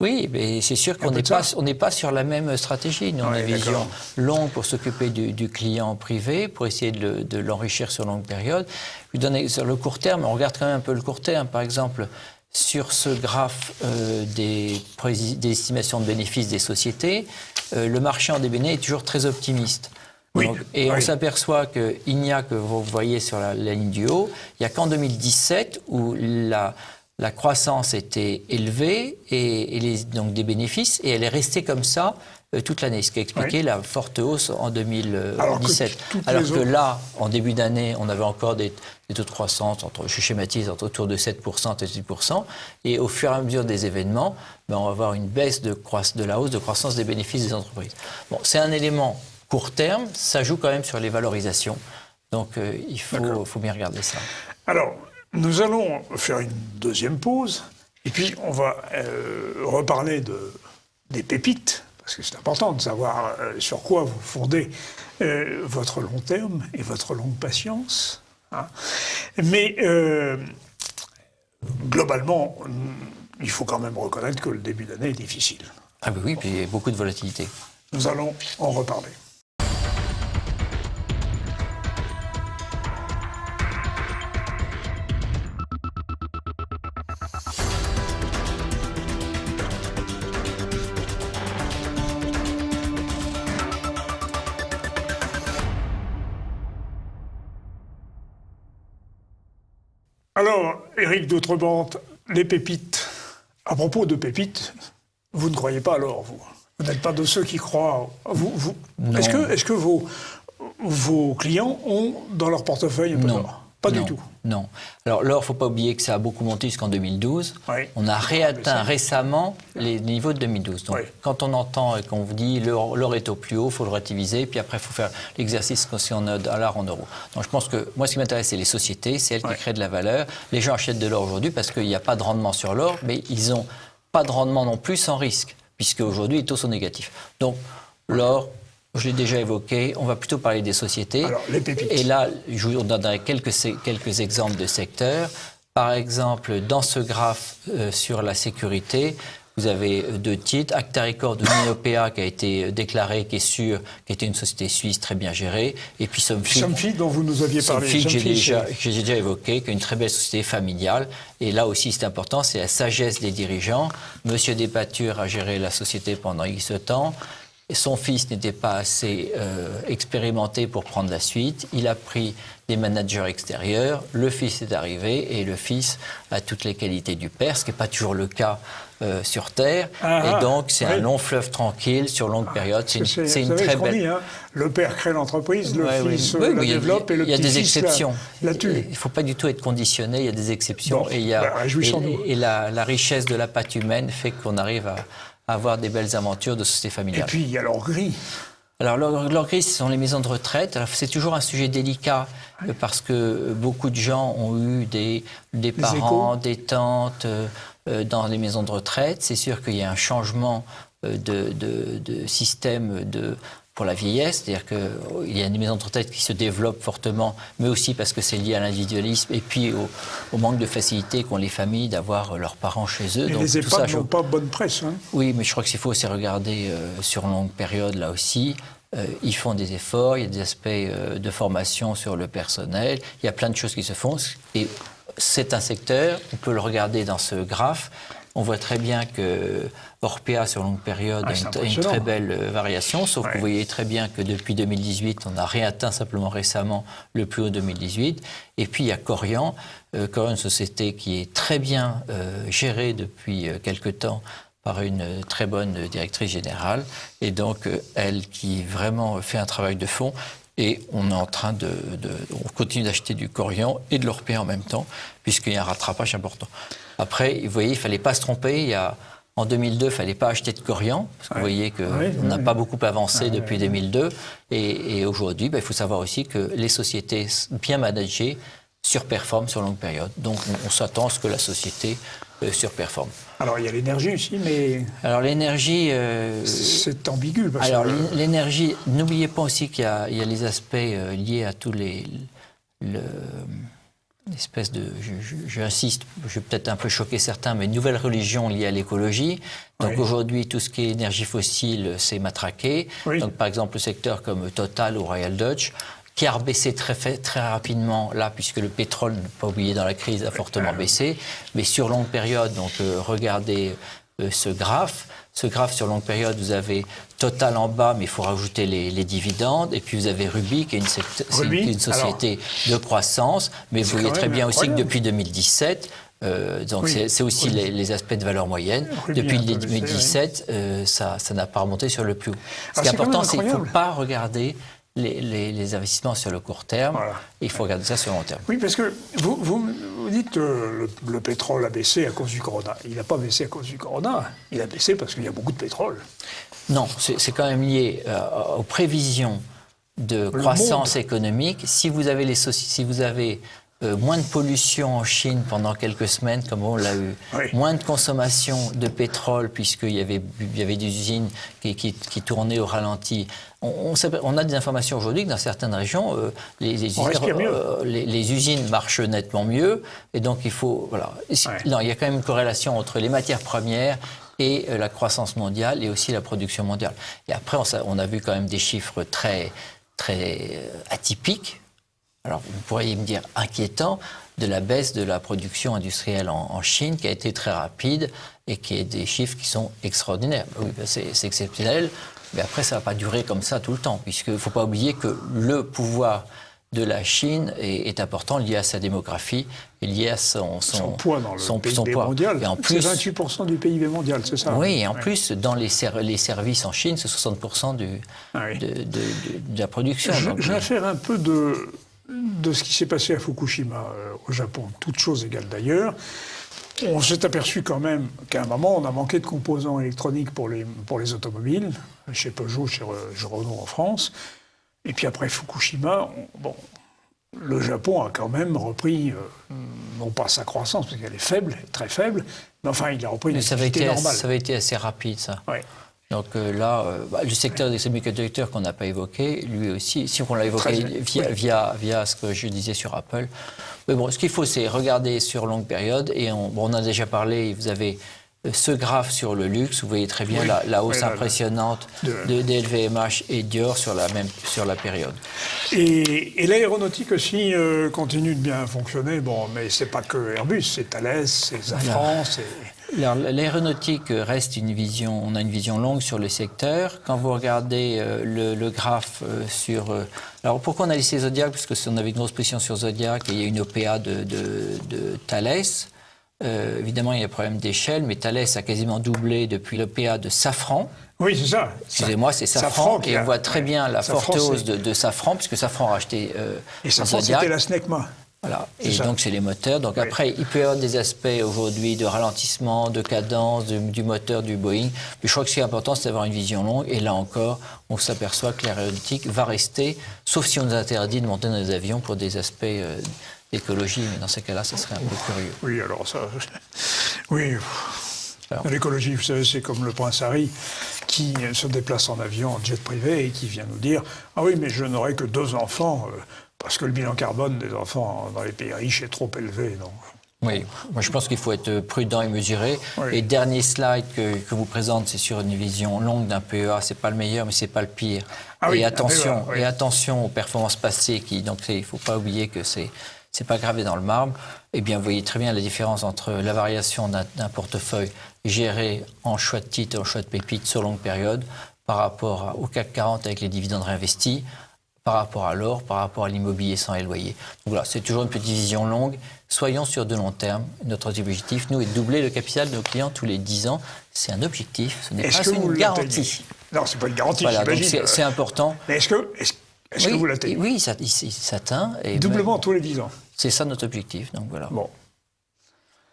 Oui, mais c'est sûr qu'on n'est pas sur la même stratégie. Nous, on a une vision longue pour s'occuper du client privé, pour essayer de l'enrichir sur longue période. Je vous donne sur le court terme, on regarde quand même un peu le court terme. Par exemple, sur ce graphe des estimations de bénéfices des sociétés, le marché en DBN est toujours très optimiste. Oui. Donc, on s'aperçoit qu'il n'y a que, vous voyez sur la ligne du haut, il n'y a qu'en 2017 où la croissance était élevée et donc des bénéfices, et elle est restée comme ça toute l'année, ce qui a expliqué la forte hausse en 2017. Alors que là, en début d'année, on avait encore des taux de croissance, je schématise, autour de 7% et 8%, et au fur et à mesure des événements, on va avoir une baisse de la hausse de croissance des bénéfices des entreprises. Bon, c'est un élément court terme, ça joue quand même sur les valorisations, donc il faut bien regarder ça. Alors, nous allons faire une deuxième pause, et puis on va reparler des pépites, parce que c'est important de savoir sur quoi vous fondez votre long terme et votre longue patience. Hein. Mais globalement, il faut quand même reconnaître que le début d'année est difficile. Ah oui, puis il y a beaucoup de volatilité. Nous allons en reparler. Alors, Éric d'Outre-Bente, les pépites. À propos de pépites, vous ne croyez pas alors, vous? Vous n'êtes pas de ceux qui croient. Est-ce que vos clients ont dans leur portefeuille un peu d'or? Pas du tout. Non. Alors l'or, il ne faut pas oublier que ça a beaucoup monté jusqu'en 2012. Oui. On a réatteint récemment les niveaux de 2012. Donc quand on entend et qu'on vous dit l'or est au plus haut, il faut le relativiser. Puis après, il faut faire l'exercice comme si on a dollar en euros. Donc je pense que moi, ce qui m'intéresse, c'est les sociétés. C'est elles qui créent de la valeur. Les gens achètent de l'or aujourd'hui parce qu'il n'y a pas de rendement sur l'or, mais ils n'ont pas de rendement non plus sans risque, puisque aujourd'hui, les taux sont négatifs. Donc l'or... Je l'ai déjà évoqué, on va plutôt parler des sociétés. Alors, les pépites. Et là, je vous donnerai quelques exemples de secteurs. Par exemple, dans ce graphe sur la sécurité, vous avez deux titres. Acta Record de l'UNOPA qui a été déclaré, qui est sûr, qui était une société suisse très bien gérée. Et puis Somfy, dont vous nous aviez parlé. Somfy, que j'ai déjà évoqué, qui est une très belle société familiale. Et là aussi, c'est important, c'est la sagesse des dirigeants. Monsieur Despature a géré la société pendant X temps. Son fils n'était pas assez expérimenté pour prendre la suite. Il a pris des managers extérieurs. Le fils est arrivé et le fils a toutes les qualités du père, ce qui n'est pas toujours le cas sur Terre. Et donc, c'est un long fleuve tranquille sur longue période. C'est une très belle... Dit, hein, le père crée l'entreprise, le fils la développe et le petit-fils... Il y a des exceptions. La tue. Il ne faut pas du tout être conditionné, il y a des exceptions. Bon, et la richesse de la patte humaine fait qu'on arrive à avoir des belles aventures de société familiale. Et puis, il y a l'or gris. Alors, l'or gris, ce sont les maisons de retraite. Alors, c'est toujours un sujet délicat parce que beaucoup de gens ont eu des parents, des tantes dans les maisons de retraite. C'est sûr qu'il y a un changement de système pour la vieillesse, c'est-à-dire qu'il y a des maisons de retraite qui se développent fortement, mais aussi parce que c'est lié à l'individualisme et puis au manque de facilité qu'ont les familles d'avoir leurs parents chez eux. Et donc, les EHPAD n'ont pas bonne presse. Hein. Oui, mais je crois que s'il faut aussi regarder sur longue période, là aussi, ils font des efforts, il y a des aspects de formation sur le personnel, il y a plein de choses qui se font. Et c'est un secteur, on peut le regarder dans ce graphe, on voit très bien que Orpea, sur longue période, a une très belle variation, sauf que vous voyez très bien que depuis 2018, on a réatteint simplement récemment le plus haut 2018. Et puis il y a Corian, une société qui est très bien gérée depuis quelque temps par une très bonne directrice générale, et donc elle qui vraiment fait un travail de fond. Et on est en train on continue d'acheter du Corian et de l'Orpea en même temps, puisqu'il y a un rattrapage important. Après, vous voyez, il ne fallait pas se tromper. En 2002, il ne fallait pas acheter de Corian, parce que vous voyez qu'on n'a pas beaucoup avancé depuis 2002. Et aujourd'hui, il faut savoir aussi que les sociétés bien managées surperforment sur longue période. Donc, on s'attend à ce que la société surperforme. Alors, il y a l'énergie aussi, mais... Alors, l'énergie... c'est ambigu. L'énergie, n'oubliez pas aussi qu'il y a les aspects liés à tous l'espèce de... J'insiste, je vais peut-être un peu choquer certains, mais une nouvelle religion liée à l'écologie. Donc aujourd'hui, tout ce qui est énergie fossile, c'est matraqué. Oui. Donc par exemple, le secteur comme Total ou Royal Dutch, qui a baissé très rapidement là, puisque le pétrole, ne pas oublier, dans la crise, a fortement baissé. Mais sur longue période, donc regardez ce graphe. Ce graphe sur longue période, vous avez Total en bas, mais il faut rajouter les dividendes. Et puis vous avez Ruby, qui est une société de croissance. Mais vous voyez très bien aussi que depuis 2017, donc c'est aussi les aspects de valeur moyenne. Depuis 2017, ça n'a pas remonté sur le plus haut. Ce qui est important, c'est qu'il ne faut pas regarder les investissements sur le court terme, il faut regarder ça sur le long terme. Oui, parce que vous dites que le pétrole a baissé à cause du corona. Il n'a pas baissé à cause du corona, il a baissé parce qu'il y a beaucoup de pétrole. Non, c'est quand même lié aux prévisions de croissance économique. Si vous avez moins de pollution en Chine pendant quelques semaines, comme on l'a eu, moins de consommation de pétrole, puisqu'il y avait des usines qui tournaient au ralenti. On a des informations aujourd'hui que dans certaines régions, les usines marchent nettement mieux. Et donc, il faut... Voilà. Non, il y a quand même une corrélation entre les matières premières et la croissance mondiale et aussi la production mondiale. Et après, on a vu quand même des chiffres très, très atypiques. Alors, vous pourriez me dire inquiétant, de la baisse de la production industrielle en Chine, qui a été très rapide et qui est des chiffres qui sont extraordinaires. Oui, c'est exceptionnel, mais après, ça ne va pas durer comme ça tout le temps, puisqu'il ne faut pas oublier que le pouvoir de la Chine est important, lié à sa démographie et lié à son poids dans le PIB mondial. Et en plus, c'est 28% du PIB mondial, c'est ça? Oui, et en plus, dans les services en Chine, c'est 60% de la production. Je vais faire un peu de ce qui s'est passé à Fukushima, au Japon, toutes choses égales d'ailleurs. On s'est aperçu quand même qu'à un moment, on a manqué de composants électroniques pour les automobiles, chez Peugeot, chez Renault en France. Et puis après Fukushima, le Japon a quand même repris, non pas sa croissance, parce qu'elle est faible, très faible, mais enfin, il a repris une activité normale. Ça avait été assez rapide, ça. Oui. Donc là, le secteur des semi-conducteurs qu'on n'a pas évoqué, lui aussi, si on l'a évoqué via ce que je disais sur Apple. Mais bon, ce qu'il faut, c'est regarder sur longue période. Et on en a déjà parlé, vous avez ce graphe sur le luxe, vous voyez très bien la hausse impressionnante de LVMH et Dior sur la période. Et l'aéronautique aussi continue de bien fonctionner. Bon, mais c'est pas que Airbus, c'est Thales, c'est Safran, L'aéronautique reste on a une vision longue sur le secteur. Quand vous regardez le graphe sur... alors pourquoi on a laissé Zodiac? Parce qu'on avait une grosse position sur Zodiac et il y a une OPA de Thales. Évidemment, il y a un problème d'échelle, mais Thales a quasiment doublé depuis l'OPA de Safran. Oui, c'est ça. Excusez-moi, c'est Safran. Et on voit très bien la forte hausse de Safran, puisque Safran a racheté et Safran, c'était la SNECMA. Voilà, et donc c'est les moteurs. Donc après, il peut y avoir des aspects aujourd'hui de ralentissement, de cadence, du moteur, du Boeing. Mais je crois que ce qui est important, c'est d'avoir une vision longue. Et là encore, on s'aperçoit que l'aéronautique va rester, sauf si on nous interdit de monter dans des avions pour des aspects d'écologie. Mais dans ces cas-là, ça serait un peu curieux. Oui, alors ça... Oui. L'écologie, vous savez, c'est comme le prince Harry qui se déplace en avion, en jet privé, et qui vient nous dire « Ah oui, mais je n'aurai que 2 enfants... parce que le bilan carbone des enfants dans les pays riches est trop élevé. Donc. Oui, moi je pense qu'il faut être prudent et mesuré. Oui. Et dernier slide que vous présente, c'est sur une vision longue d'un PEA. C'est pas le meilleur, mais c'est pas le pire. Et attention aux performances passées. Donc il faut pas oublier que c'est pas gravé dans le marbre. Eh bien, vous voyez très bien la différence entre la variation d'un portefeuille géré en choix de titres et en choix de pépites sur longue période par rapport au CAC 40 avec les dividendes réinvestis, par rapport à l'or, par rapport à l'immobilier sans les loyers. Donc voilà, c'est toujours une petite vision longue. Soyons sur de long terme. Notre objectif, nous, est de doubler le capital de nos clients tous les 10 ans. C'est un objectif, ce n'est pas une garantie. Non, c'est pas une garantie, voilà, j'imagine. C'est important. Mais est-ce que vous l'atteignez? Oui, il s'atteint. Doublement tous les 10 ans. C'est ça notre objectif, donc voilà. Bon.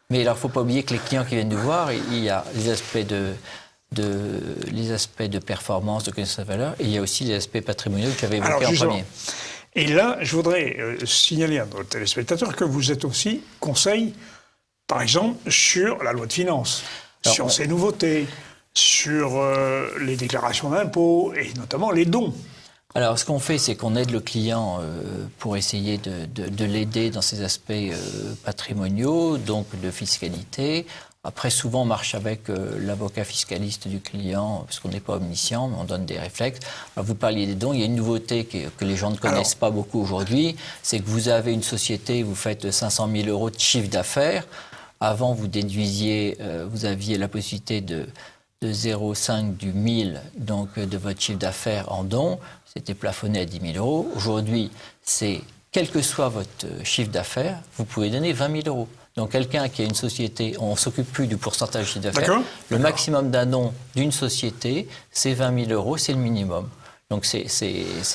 Mais alors, il ne faut pas oublier que les clients qui viennent nous voir, il y a les aspects de performance, de connaissance de valeur, et il y a aussi les aspects patrimoniaux que j'avais évoqués en premier. Et là, je voudrais signaler à nos téléspectateurs que vous êtes aussi conseil, par exemple, sur la loi de finances, sur ses nouveautés, sur les déclarations d'impôts, et notamment les dons. Alors, ce qu'on fait, c'est qu'on aide le client pour essayer de l'aider dans ses aspects patrimoniaux, donc de fiscalité. Après, souvent, on marche avec l'avocat fiscaliste du client, parce qu'on n'est pas omniscient, mais on donne des réflexes. Alors, vous parliez des dons, il y a une nouveauté que les gens ne connaissent pas beaucoup aujourd'hui, c'est que vous avez une société, vous faites 500 000 euros de chiffre d'affaires. Avant, vous déduisiez, vous aviez la possibilité de 0,5 du 1000, donc de votre chiffre d'affaires en dons. C'était plafonné à 10 000 euros. Aujourd'hui, c'est, quel que soit votre chiffre d'affaires, vous pouvez donner 20 000 euros. Donc quelqu'un qui a une société, on ne s'occupe plus du pourcentage de chiffre d'affaires. Le maximum d'un don d'une société, c'est 20 000 euros, c'est le minimum. Donc c'est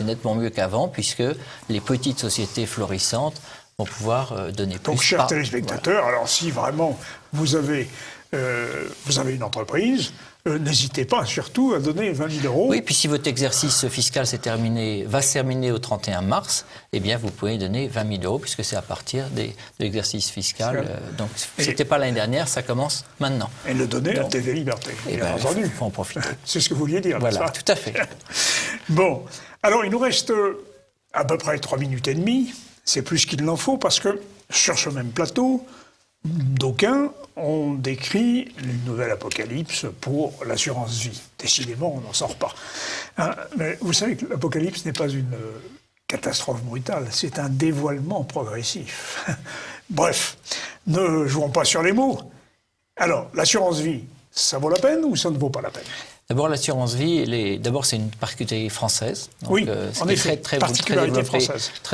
nettement mieux qu'avant, puisque les petites sociétés florissantes vont pouvoir donner plus. Donc, chers téléspectateurs, alors si vraiment vous avez une entreprise, n'hésitez pas surtout à donner 20 000 euros. Oui, puis si votre exercice fiscal va se terminer au 31 mars, eh bien vous pouvez donner 20 000 euros, puisque c'est à partir de l'exercice fiscal. Donc ce n'était pas l'année dernière, ça commence maintenant. Et le donner à TV Liberté, bien entendu. Il faut en profiter. C'est ce que vous vouliez dire, voilà, n'est-ce pas ? Tout à fait. Bon, alors il nous reste à peu près 3 minutes et demie. C'est plus qu'il n'en faut, parce que sur ce même plateau, d'aucuns ont décrit une nouvelle apocalypse pour l'assurance vie. Décidément, on n'en sort pas. Hein, mais vous savez que l'apocalypse n'est pas une catastrophe brutale, c'est un dévoilement progressif. Bref, ne jouons pas sur les mots. Alors, l'assurance vie, ça vaut la peine ou ça ne vaut pas la peine? D'abord, l'assurance vie, d'abord, c'est une particularité française. Donc, oui, en effet, très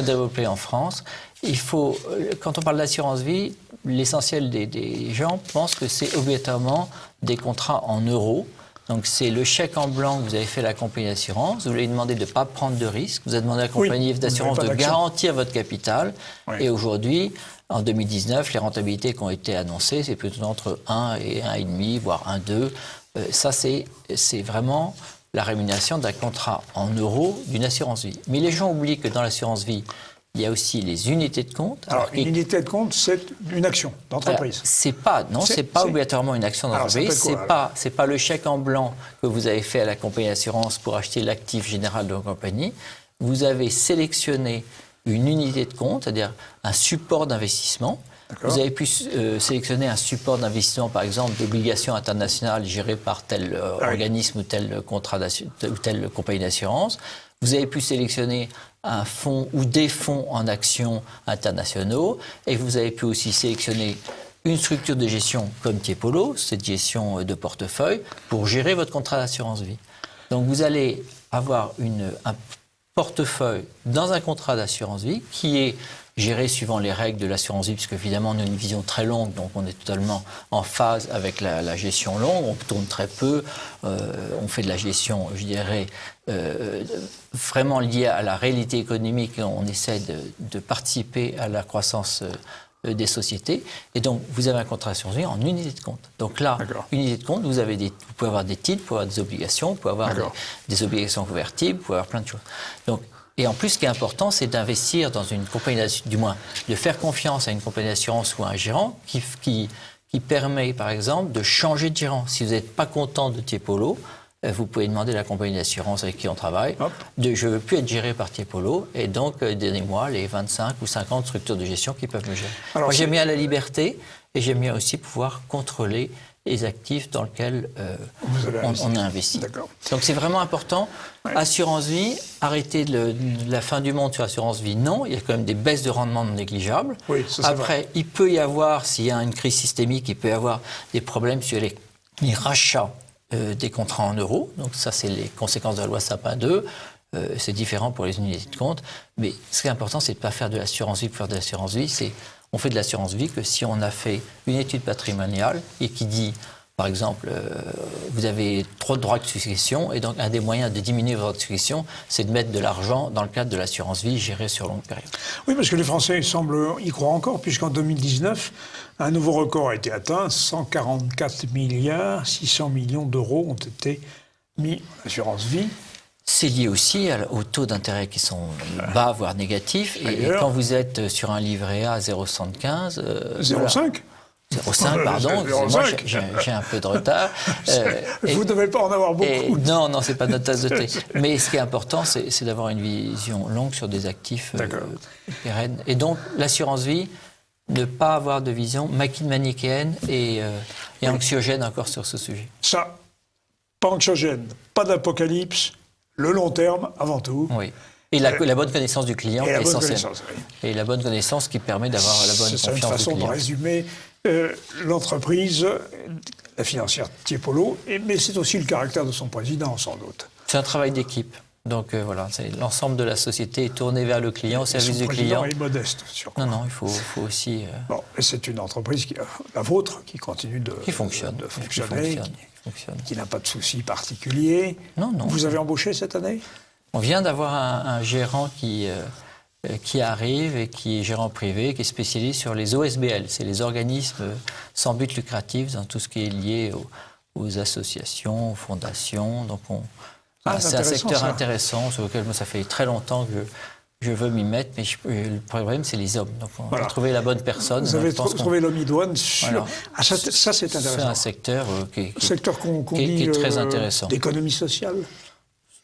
développée en France. Il faut, quand on parle d'assurance vie, l'essentiel des gens pensent que c'est obligatoirement des contrats en euros. Donc, c'est le chèque en blanc que vous avez fait à la compagnie d'assurance. Vous lui avez demandé de ne pas prendre de risque. Vous avez demandé à la compagnie d'assurance de garantir votre capital. Oui. Et aujourd'hui, en 2019, les rentabilités qui ont été annoncées, c'est plutôt entre 1 et 1,5, voire 1,2. Ça, c'est vraiment la rémunération d'un contrat en euros d'une assurance vie. Mais les gens oublient que dans l'assurance vie, il y a aussi les unités de compte. Alors, une unité de compte, c'est une action d'entreprise. C'est pas obligatoirement une action d'entreprise. C'est pas le chèque en blanc que vous avez fait à la compagnie d'assurance pour acheter l'actif général de la compagnie. Vous avez sélectionné une unité de compte, c'est-à-dire un support d'investissement. Vous avez pu sélectionner un support d'investissement, par exemple, d'obligations internationales gérées par tel organisme ou tel ou telle compagnie d'assurance. Vous avez pu sélectionner un fonds ou des fonds en actions internationaux. Et vous avez pu aussi sélectionner une structure de gestion comme Tiepolo, cette gestion de portefeuille, pour gérer votre contrat d'assurance vie. Donc vous allez avoir un portefeuille dans un contrat d'assurance vie qui est géré suivant les règles de l'assurance vie, puisque évidemment on a une vision très longue, donc on est totalement en phase avec la gestion longue, on tourne très peu, on fait de la gestion, je dirais, vraiment liée à la réalité économique, on essaie de participer à la croissance des sociétés, et donc vous avez un contrat d'assurance vie en unité de compte. Donc là, unité de compte, vous pouvez avoir des titres, vous pouvez avoir des obligations, vous pouvez avoir des obligations convertibles, vous pouvez avoir plein de choses. Donc, et en plus, ce qui est important, c'est d'investir dans une compagnie d'assurance, du moins de faire confiance à une compagnie d'assurance ou à un gérant qui permet, par exemple, de changer de gérant. Si vous n'êtes pas content de Tiepolo, vous pouvez demander à la compagnie d'assurance avec qui on travaille je ne veux plus être géré par Tiepolo et donc donnez-moi les 25 ou 50 structures de gestion qui peuvent me gérer. Alors, moi, j'aime bien la liberté et j'aime bien aussi pouvoir contrôler les actifs dans lesquels on a investi. Donc c'est vraiment important. Ouais. Assurance vie, arrêter la fin du monde sur assurance vie, non. Il y a quand même des baisses de rendement non négligeables. Oui, ça, après, il peut y avoir, s'il y a une crise systémique, il peut y avoir des problèmes sur les rachats des contrats en euros. Donc ça, c'est les conséquences de la loi Sapin 2. C'est différent pour les unités de compte. Mais ce qui est important, c'est de ne pas faire de l'assurance vie pour faire de l'assurance vie. On fait de l'assurance vie que si on a fait une étude patrimoniale et qui dit, par exemple, vous avez trop de droits de succession et donc un des moyens de diminuer votre succession, c'est de mettre de l'argent dans le cadre de l'assurance vie gérée sur longue période. Oui, parce que les Français semblent y croire encore, puisqu'en 2019, un nouveau record a été atteint. 144 milliards, 600 millions d'euros ont été mis en assurance vie. C'est lié aussi aux taux d'intérêt qui sont bas, voire négatifs. Et quand vous êtes sur un livret A à 0,75... 0,5 0,5, pardon, moi j'ai un peu de retard. Vous ne devez pas en avoir beaucoup. Non, ce n'est pas notre tasse de thé. Mais ce qui est important, c'est d'avoir une vision longue sur des actifs pérennes. Et donc, l'assurance vie, ne pas avoir de vision manichéenne et anxiogène encore sur ce sujet. Ça, pas anxiogène, pas d'apocalypse, le long terme avant tout. Oui. Et la bonne connaissance du client est essentielle. Et la bonne connaissance qui permet d'avoir la bonne confiance du client. C'est une façon de résumer l'entreprise, la financière Tiepolo, mais c'est aussi le caractère de son président, sans doute. C'est un travail d'équipe. Donc voilà, l'ensemble de la société est tourné vers le client, au service du client. Son président est modeste, surtout. Non, il faut aussi... Bon, et c'est une entreprise, la vôtre, qui continue de fonctionner, qui n'a pas de soucis particuliers. Non. Vous avez embauché cette année ? On vient d'avoir un gérant qui arrive et qui est gérant privé, qui est spécialisé sur les OSBL. C'est les organismes sans but lucratif, dans tout ce qui est lié aux associations, aux fondations. Donc c'est un secteur intéressant sur lequel moi, ça fait très longtemps que je veux m'y mettre, mais le problème, c'est les hommes. Donc on va trouver la bonne personne. Vous avez trouvé l'homme idoine sur... Voilà. Ça, c'est intéressant. C'est un secteur qui est très intéressant. D'économie sociale.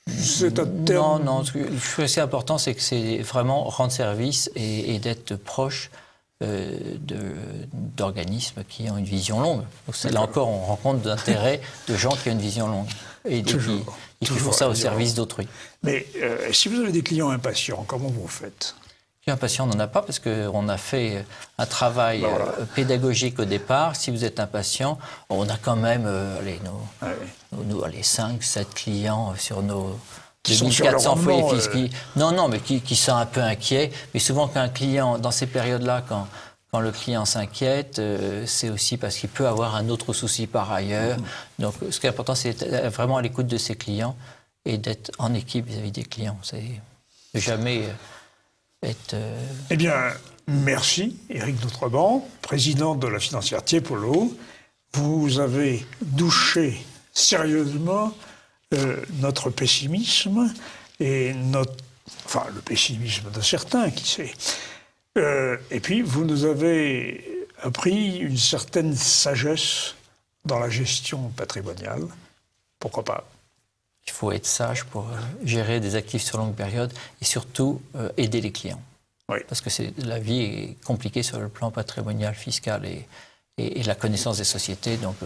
C'est un terme... Non, ce qui est assez important, c'est que c'est vraiment rendre service et d'être proche d'organismes qui ont une vision longue. Donc, là encore, on rencontre d'intérêt de gens qui ont une vision longue et qui font ça au service d'autrui. Mais si vous avez des clients impatients, comment vous faites? Impatient, on n'en a pas parce qu'on a fait un travail pédagogique au départ. Si vous êtes impatient, on a quand même 5, 7 clients sur nos 2400 foyers fiscaux. Non, mais qui sont un peu inquiets. Mais souvent, quand un client, dans ces périodes-là, quand le client s'inquiète, c'est aussi parce qu'il peut avoir un autre souci par ailleurs. Donc, ce qui est important, c'est d'être vraiment à l'écoute de ses clients et d'être en équipe vis-à-vis des clients. C'est jamais... Eh bien, merci, Éric Doutrebent, président de la financière Tiepolo. Vous avez douché sérieusement notre pessimisme et le pessimisme de certains, qui sait. Et puis, vous nous avez appris une certaine sagesse dans la gestion patrimoniale. Pourquoi pas? Il faut être sage pour gérer des actifs sur longue période et surtout aider les clients. Oui. Parce que la vie est compliquée sur le plan patrimonial, fiscal et la connaissance des sociétés. Donc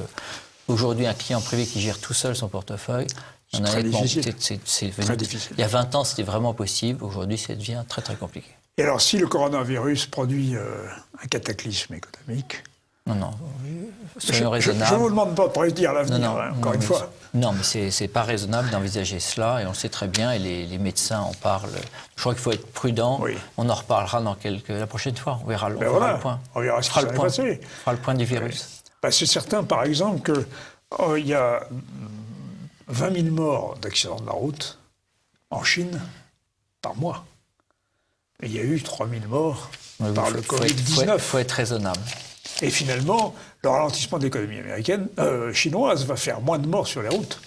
aujourd'hui, un client privé qui gère tout seul son portefeuille, c'est très difficile. Très difficile. Il y a 20 ans, c'était vraiment possible. Aujourd'hui, ça devient très très compliqué. Et alors, si le coronavirus produit un cataclysme économique... Non, soyons raisonnables. Je ne vous demande pas de prédire l'avenir, encore une fois. Non, mais c'est pas raisonnable d'envisager cela, et on le sait très bien, et les médecins en parlent. Je crois qu'il faut être prudent. Oui. On en reparlera la prochaine fois. On verra, le point. On verra ce qui s'est passé. On fera le point du virus. C'est certain, par exemple, qu'il y a 20 000 morts d'accidents de la route en Chine par mois. Et il y a eu 3 000 morts par le Covid-19. Il faut être raisonnable. Et finalement, le ralentissement de l'économie chinoise va faire moins de morts sur les routes.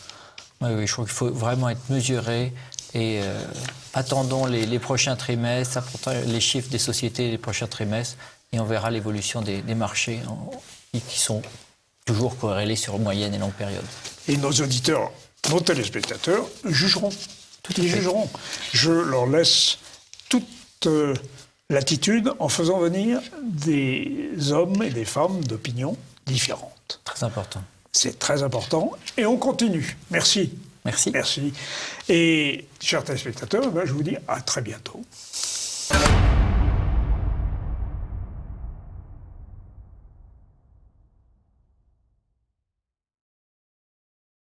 Oui, je crois qu'il faut vraiment être mesuré et attendons les prochains trimestres, les chiffres des sociétés les prochains trimestres, et on verra l'évolution des marchés qui sont toujours corrélés sur moyenne et longue période. Et nos auditeurs, nos téléspectateurs jugeront. Ils jugeront. Je leur laisse toute l'attitude en faisant venir des hommes et des femmes d'opinions différentes. Très important. C'est très important. Et on continue. Merci. Merci. Merci. Et, chers téléspectateurs, je vous dis à très bientôt.